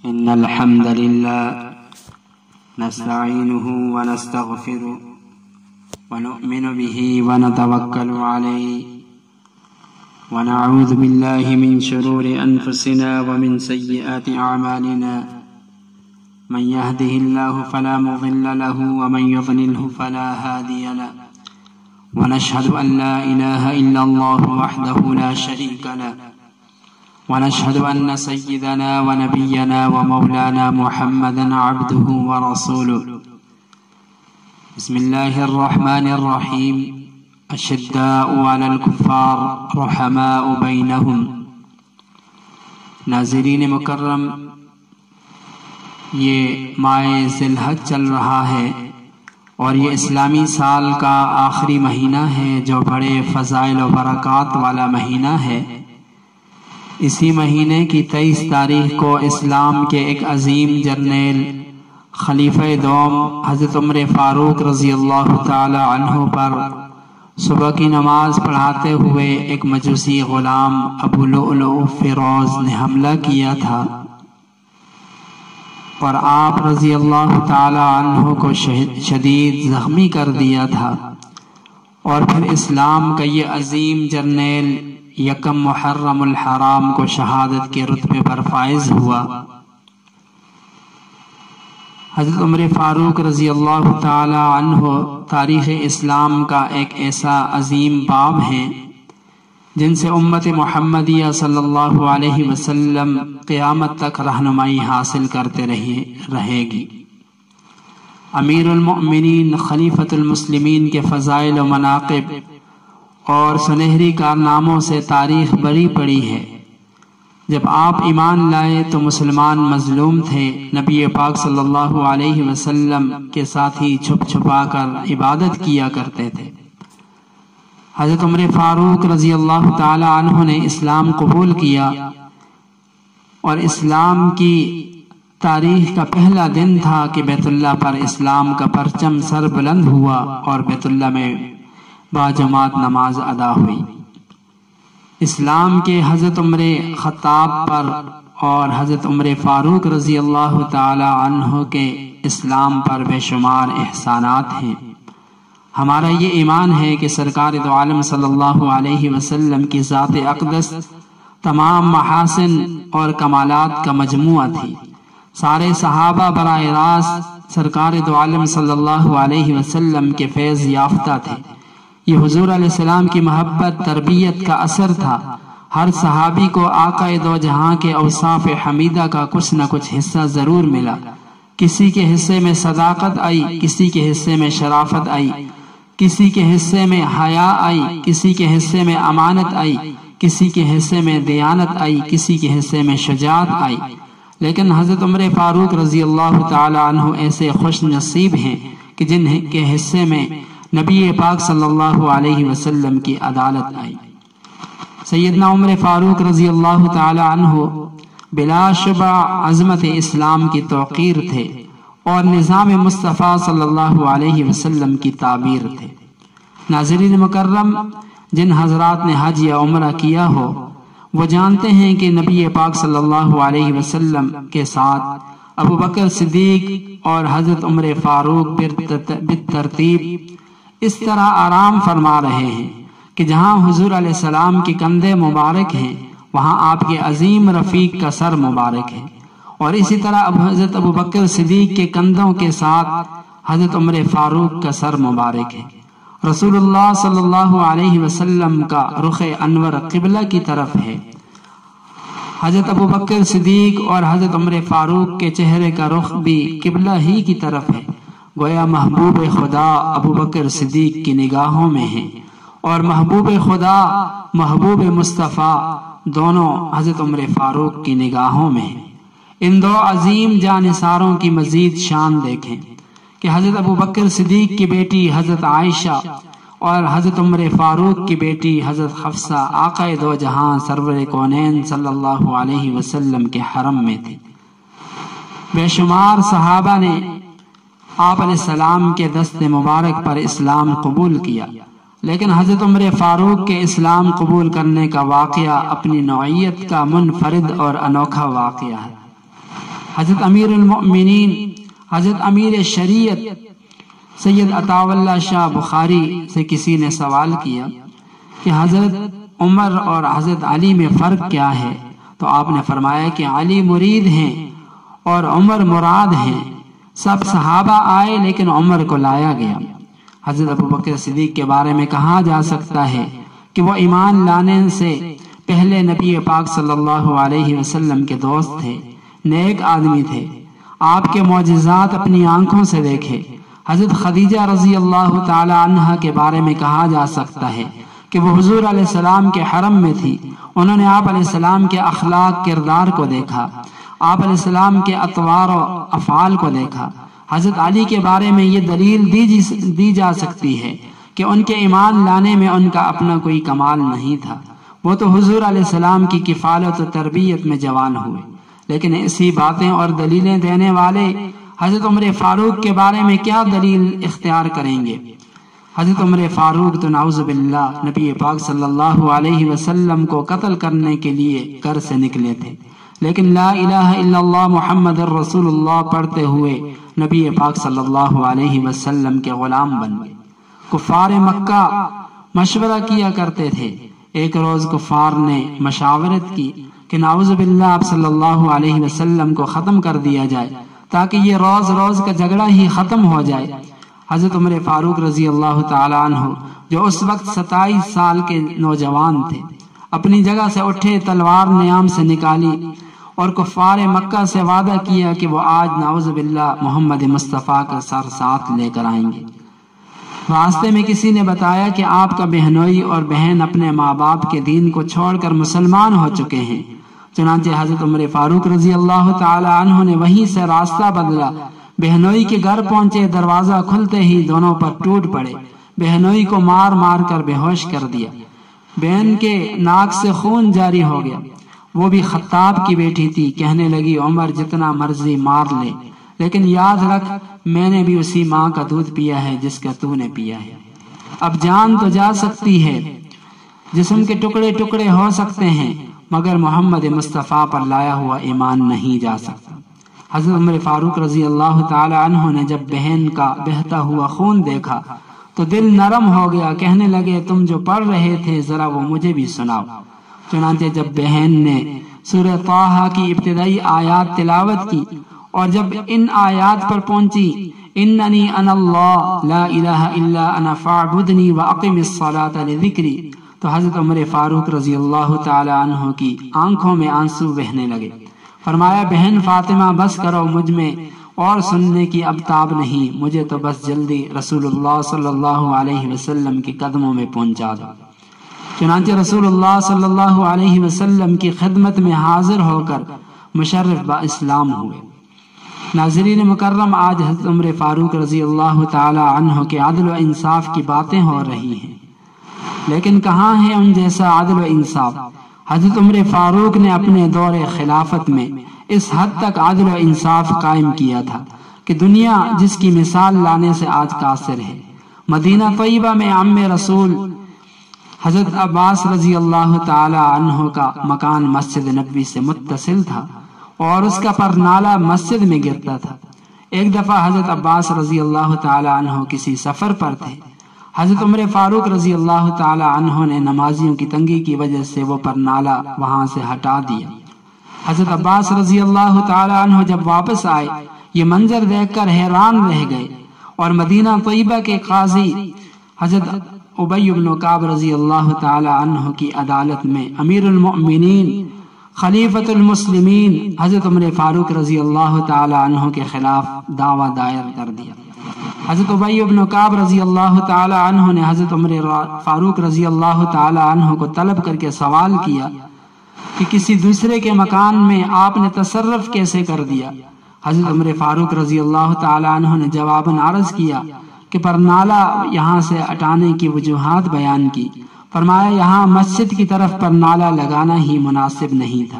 إن الحمد لله نستعينه ونستغفره ونؤمن به ونتوكل عليه ونعوذ بالله من شرور أنفسنا ومن سيئات أعمالنا من يهده الله فلا مضل له ومن يضلله فلا هادي له ونشهد أن لا إله إلا الله وحده لا شريك له ونشهد أن سيدنا ونبينا ومولانا محمدا عبده ورسوله بسم الله الرحمن الرحيم أشداء على الكفار رحماء بينهم ناظرین مکرم، یہ ماہ ذی الحج چل رہا ہے اور یہ اسلامی سال کا آخری مہینہ ہے جو بڑے فضائل و برکات والا مہینہ ہے۔ اسی مہینے کی 23 تاریخ کو اسلام کے ایک عظیم جرنیل خلیفہ دوم حضرت عمر فاروق رضی اللہ تعالی عنہ پر صبح کی نماز پڑھاتے ہوئے ایک مجوسی غلام ابو لؤلؤ فیروز نے حملہ کیا تھا اور آپ رضی اللہ تعالی عنہ کو شدید زخمی کر دیا تھا، اور پھر اسلام کا یہ عظیم جرنیل یکم محرم الحرام کو شہادت کے رتبے پر فائز ہوا۔ حضرت عمر فاروق رضی اللہ تعالی عنہ تاریخ اسلام کا ایک ایسا عظیم باب ہے جن سے امت محمدیہ صلی اللہ علیہ وسلم قیامت تک رہنمائی حاصل کرتے رہے گی۔ امیر المؤمنین خلیفۃ المسلمین کے فضائل و مناقب اور سنہری کارناموں سے تاریخ بھری پڑی ہے۔ جب آپ ایمان لائے تو مسلمان مظلوم تھے، نبی پاک صلی اللہ علیہ وسلم کے ساتھ ہی چھپ چھپا کر عبادت کیا کرتے تھے۔ حضرت عمر فاروق رضی اللہ تعالی عنہ نے اسلام قبول کیا اور اسلام کی تاریخ کا پہلا دن تھا کہ بیت اللہ پر اسلام کا پرچم سر بلند ہوا اور بیت اللہ میں باجماعت نماز ادا ہوئی۔ اسلام کے حضرت عمر خطاب پر اور حضرت عمر فاروق رضی اللہ تعالی عنہ کے اسلام پر بے شمار احسانات ہیں۔ ہمارا یہ ایمان ہے کہ سرکار دو عالم صلی اللہ علیہ وسلم کی ذات اقدس تمام محاسن اور کمالات کا مجموعہ تھی۔ سارے صحابہ براہ راست سرکار دو عالم صلی اللہ علیہ وسلم کے فیض یافتہ تھے۔ یہ حضور علیہ السلام کی محبت تربیت کا اثر تھا۔ ہر صحابی کو آقا دو جہاں کے اوصاف حمیدہ کا کچھ نہ کچھ حصہ ضرور ملا۔ کسی کے حصے میں صداقت آئی، کسی کے حصے میں شرافت آئی، کسی کے حصے میں حیا آئی، کسی کے حصے میں امانت آئی، کسی کے حصے میں دیانت آئی، کسی کے حصے میں شجاعت آئی۔ لیکن حضرت عمر فاروق رضی اللہ تعالی عنہ ایسے خوش نصیب ہیں کہ جن کے حصے میں نبی پاک صلی اللہ علیہ وسلم کی عدالت آئی۔ سیدنا عمر فاروق رضی اللہ تعالی عنہ بلا شبہ عظمت اسلام کی توقیر تھے اور نظام مصطفیٰ صلی اللہ علیہ وسلم کی تعبیر تھے۔ ناظرین مکرم، جن حضرات نے حج یا عمرہ کیا ہو وہ جانتے ہیں کہ نبی پاک صلی اللہ علیہ وسلم کے ساتھ ابو بکر صدیق اور حضرت عمر فاروق بالترتیب اس طرح آرام فرما رہے ہیں کہ جہاں حضور علیہ السلام کے کندھے مبارک ہیں وہاں آپ کے عظیم رفیق کا سر مبارک ہے، اور اسی طرح حضرت ابو بکر صدیق کے کندھوں کے ساتھ حضرت عمر فاروق کا سر مبارک ہے۔ رسول اللہ صلی اللہ علیہ وسلم کا رخ انور قبلہ کی طرف ہے۔ حضرت ابو بکر صدیق اور حضرت عمر فاروق کے چہرے کا رخ بھی قبلہ ہی کی طرف ہے۔ گویا محبوب خدا ابو بکر صدیق کی نگاہوں میں ہیں اور محبوب خدا محبوب مصطفیٰ دونوں حضرت عمر فاروق کی نگاہوں میں ہیں۔ ان دو عظیم جانثاروں کی مزید شان دیکھیں کہ حضرت ابو بکر صدیق کی بیٹی حضرت عائشہ اور حضرت عمر فاروق کی بیٹی حضرت حفصہ آقا دو جہاں سرور کونین صلی اللہ علیہ وسلم کے حرم میں تھی۔ بے شمار صحابہ نے آپ علیہ السلام کے دست مبارک پر اسلام قبول کیا، لیکن حضرت عمر فاروق کے اسلام قبول کرنے کا واقعہ اپنی نوعیت کا منفرد اور انوکھا واقعہ ہے۔ حضرت امیر المؤمنین حضرت امیر شریعت سید عطا اللہ شاہ بخاری سے کسی نے سوال کیا کہ حضرت عمر اور حضرت علی میں فرق کیا ہے؟ تو آپ نے فرمایا کہ علی مرید ہیں اور عمر مراد ہیں۔ سب صحابہ آئے لیکن عمر کو لایا گیا۔ حضرت ابوبکر صدیق کے بارے میں کہا جا سکتا ہے کہ وہ ایمان لانے سے پہلے نبی پاک صلی اللہ علیہ وسلم کے دوست تھے، نیک آدمی تھے، آپ کے معجزات اپنی آنکھوں سے دیکھے۔ حضرت خدیجہ رضی اللہ تعالی عنہ کے بارے میں کہا جا سکتا ہے کہ وہ حضور علیہ السلام کے حرم میں تھی، انہوں نے آپ علیہ السلام کے اخلاق کردار کو دیکھا، آپ علیہ السلام کے اطوار و افعال کو دیکھا۔ حضرت علی کے بارے میں یہ دلیل دی جا سکتی ہے کہ ان کے ایمان لانے میں ان کا اپنا کوئی کمال نہیں تھا، وہ تو حضور علیہ السلام کی کفالت و تربیت میں جوان ہوئے۔ لیکن ایسی باتیں اور دلیلیں دینے والے حضرت عمر فاروق کے بارے میں کیا دلیل اختیار کریں گے؟ حضرت عمر فاروق تو نعوذ باللہ نبی پاک صلی اللہ علیہ وسلم کو قتل کرنے کے لیے گھر سے نکلے تھے، لیکن لا الہ الا اللہ محمد الرسول اللہ پڑھتے ہوئے نبی پاک صلی اللہ علیہ وسلم کے غلام بن گئے۔ کفار مکہ مشورہ کیا کرتے تھے۔ ایک روز کفار نے مشاورت کی کہ نعوذ باللہ آپ صلی اللہ علیہ وسلم کو ختم کر دیا جائے تاکہ یہ روز روز کا جھگڑا ہی ختم ہو جائے۔ حضرت عمر فاروق رضی اللہ تعالی عنہ جو اس وقت 27 سال کے نوجوان تھے، اپنی جگہ سے اٹھے، تلوار نیام سے نکالی اور کفار مکہ سے وعدہ کیا کہ وہ آج نعوذ باللہ محمد مصطفیٰ کا سر ساتھ لے کر آئیں گے۔ راستے میں کسی نے بتایا کہ آپ کا بہنوئی اور بہن اپنے ماں باپ کے دین کو چھوڑ کر مسلمان ہو چکے ہیں۔ چنانچہ حضرت عمر فاروق رضی اللہ تعالی عنہ نے وہیں سے راستہ بدلا، بہنوئی کے گھر پہنچے، دروازہ کھلتے ہی دونوں پر ٹوٹ پڑے، بہنوئی کو مار مار کر بے ہوش کر دیا، بہن کے ناک سے خون جاری ہو گیا۔ وہ بھی خطاب کی بیٹی تھی، کہنے لگی عمر جتنا مرضی مار لے لیکن یاد رکھ میں نے بھی اسی ماں کا دودھ پیا ہے جس کا تو نے پیا ہے۔ اب جان تو جا سکتی ہے، جسم کے ٹکڑے ٹکڑے ہو سکتے ہیں، مگر محمد مصطفیٰ پر لایا ہوا ایمان نہیں جا سکتا۔ حضرت عمر فاروق رضی اللہ تعالی عنہ نے جب بہن کا بہتا ہوا خون دیکھا تو دل نرم ہو گیا، کہنے لگے تم جو پڑھ رہے تھے ذرا وہ مجھے بھی سناؤ۔ چنانچہ جب بہن نے سورہ طٰہٰ کی ابتدائی آیات تلاوت کی اور جب ان آیات پر پہنچی اننی انا اللہ لا الہ الا انا فاعبدنی واقم الصلاۃ لذکری، تو حضرت عمر فاروق رضی اللہ تعالی عنہ کی آنکھوں میں آنسو بہنے لگے۔ فرمایا بہن فاطمہ بس کرو، مجھ میں اور سننے کی اب تاب نہیں، مجھے تو بس جلدی رسول اللہ صلی اللہ علیہ وسلم کے قدموں میں پہنچا دو۔ چنانچہ رسول اللہ صلی اللہ علیہ وسلم کی خدمت میں حاضر ہو کر مشرف با اسلام ہوئے۔ ناظرین مکرم، آج حضرت عمر فاروق رضی اللہ تعالی عنہ کے عدل و انصاف کی باتیں ہو رہی ہیں، لیکن کہاں ہے ان جیسا عدل و انصاف؟ حضرت عمر فاروق نے اپنے دور خلافت میں اس حد تک عدل و انصاف قائم کیا تھا کہ دنیا جس کی مثال لانے سے آج قاصر ہے۔ مدینہ طیبہ میں عم رسول حضرت عباس رضی اللہ تعالی عنہ کا مکان مسجد نبوی سے متصل تھا اور اس کا پرنالہ مسجد میں گرتا تھا۔ ایک دفعہ حضرت عباس رضی اللہ تعالی عنہ کسی سفر پر تھے، حضرت عمر فاروق رضی اللہ تعالی عنہ نے نمازیوں کی تنگی کی وجہ سے وہ پرنالہ وہاں سے ہٹا دیا۔ حضرت عباس رضی اللہ تعالی عنہ جب واپس آئے یہ منظر دیکھ کر حیران رہ گئے اور مدینہ طیبہ کے قاضی حضرت ابی بن کعب رضی اللہ تعالی عنہ کی عدالت میں امیر المؤمنین خلیفۃ المسلمین حضرت عمر فاروق رضی اللہ تعالی عنہ کے خلاف دعویٰ دائر کر دیا۔ حضرت ابی بن کعب رضی اللہ تعالی عنہ نے حضرت عمر فاروق رضی اللہ تعالی عنہ کو طلب کر کے سوال کیا کہ کسی دوسرے کے مکان میں آپ نے تصرف کیسے کر دیا؟ حضرت عمر فاروق رضی اللہ تعالی عنہ نے جواباً عرض کیا کہ پرنالہ یہاں سے ہٹانے کی وجوہات بیان کی۔ فرمایا یہاں مسجد کی طرف پرنالہ لگانا ہی مناسب نہیں تھا۔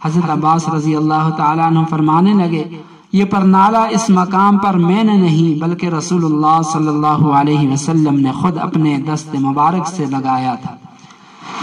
حضرت عباس رضی اللہ تعالیٰ عنہ فرمانے لگے یہ پرنالہ اس مقام پر میں نے نہیں بلکہ رسول اللہ صلی اللہ علیہ وسلم نے خود اپنے دست مبارک سے لگایا تھا۔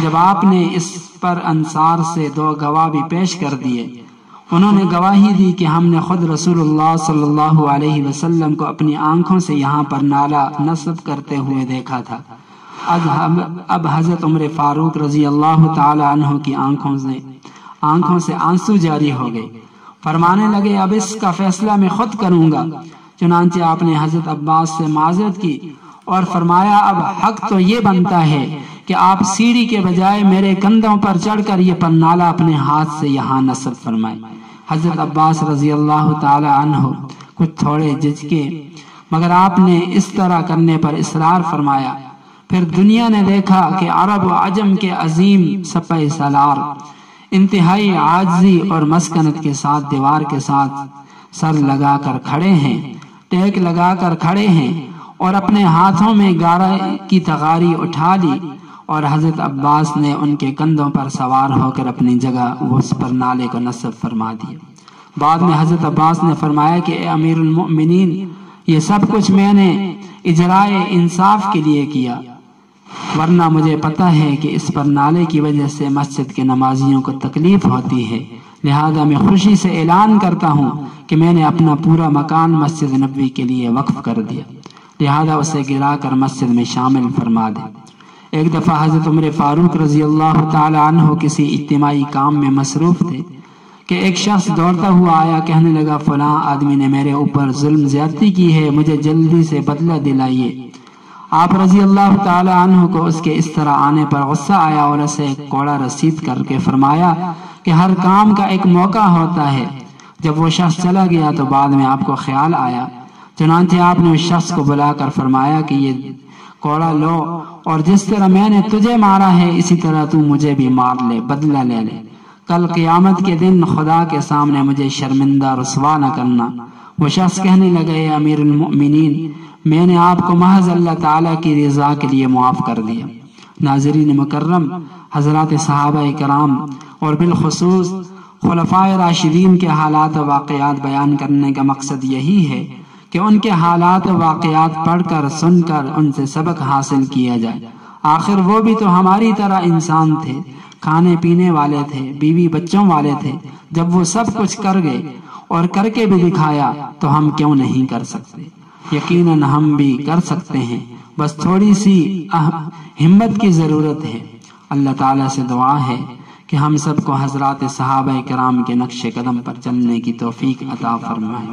جب آپ نے اس پر انصار سے 2 گواہ بھی پیش کر دیے، انہوں نے گواہی دی کہ ہم نے خود رسول اللہ صلی اللہ علیہ وسلم کو اپنی آنکھوں سے یہاں پر نالا نصب کرتے ہوئے دیکھا تھا۔ اب حضرت عمر فاروق رضی اللہ تعالی عنہ کی آنکھوں سے آنسو جاری ہو گئے، فرمانے لگے اب اس کا فیصلہ میں خود کروں گا۔ چنانچہ آپ نے حضرت عباس سے معذرت کی اور فرمایا اب حق تو یہ بنتا ہے کہ آپ سیڑھی کے بجائے میرے کندھوں پر چڑھ کر یہ پنالا اپنے ہاتھ سے یہاں نصب فرمائے۔ حضرت عباس رضی اللہ تعالی عنہ کچھ تھوڑے جھجکے، مگر آپ نے اس طرح کرنے پر اصرار فرمایا۔ پھر دنیا نے دیکھا کہ عرب و عجم کے عظیم سپہ سالار انتہائی عاجزی اور مسکنت کے ساتھ دیوار کے ساتھ سر لگا کر کھڑے ہیں، ٹیک لگا کر کھڑے ہیں اور اپنے ہاتھوں میں گارہ کی تغاری اٹھا لی، اور حضرت عباس نے ان کے کندھوں پر سوار ہو کر اپنی جگہ اس پر نالے کو نصب فرما دیا۔ بعد میں حضرت عباس نے فرمایا کہ اے امیر المؤمنین، یہ سب کچھ میں نے اجرائے انصاف کے لیے کیا، ورنہ مجھے پتہ ہے کہ اس پر نالے کی وجہ سے مسجد کے نمازیوں کو تکلیف ہوتی ہے، لہذا میں خوشی سے اعلان کرتا ہوں کہ میں نے اپنا پورا مکان مسجد نبوی کے لیے وقف کر دیا، لہذا اسے گرا کر مسجد میں شامل فرما دے۔ ایک دفعہ حضرت عمر فاروق رضی اللہ تعالی عنہ کسی اجتماعی کام میں مصروف تھے کہ ایک شخص دوڑتا ہوا آیا، کہنے لگا فلاں آدمی نے میرے اوپر ظلم زیادتی کی ہے، مجھے جلدی سے بدلہ دلائیے۔ آپ رضی اللہ تعالی عنہ کو اس کے اس طرح آنے پر غصہ آیا اور اسے ایک کوڑا رسید کر کے فرمایا کہ ہر کام کا ایک موقع ہوتا ہے۔ جب وہ شخص چلا گیا تو بعد میں آپ کو خیال آیا، چنانچہ آپ نے اس شخص کو بلا کر فرمایا کہ یہ کوڑا لو اور جس طرح میں نے تجھے مارا ہے اسی طرح تو مجھے بھی مار لے، بدلہ لے لے، کل قیامت کے دن خدا کے سامنے مجھے شرمندہ رسوا نہ کرنا۔ وہ شخص کہنے لگے اے امیر المؤمنین، میں نے آپ کو محض اللہ تعالیٰ کی رضا کے لیے معاف کر دیا۔ ناظرین مکرم، حضرات صحابہ کرام اور بالخصوص خلفائے راشدین کے حالات و واقعات بیان کرنے کا مقصد یہی ہے کہ ان کے حالات و واقعات پڑھ کر سن کر ان سے سبق حاصل کیا جائے۔ آخر وہ بھی تو ہماری طرح انسان تھے، کھانے پینے والے تھے، بیوی بچوں والے تھے۔ جب وہ سب کچھ کر گئے اور کر کے بھی دکھایا تو ہم کیوں نہیں کر سکتے؟ یقیناً ہم بھی کر سکتے ہیں، بس تھوڑی سی ہمت کی ضرورت ہے۔ اللہ تعالیٰ سے دعا ہے کہ ہم سب کو حضرات صحابہ کرام کے نقش قدم پر چلنے کی توفیق عطا فرمائے۔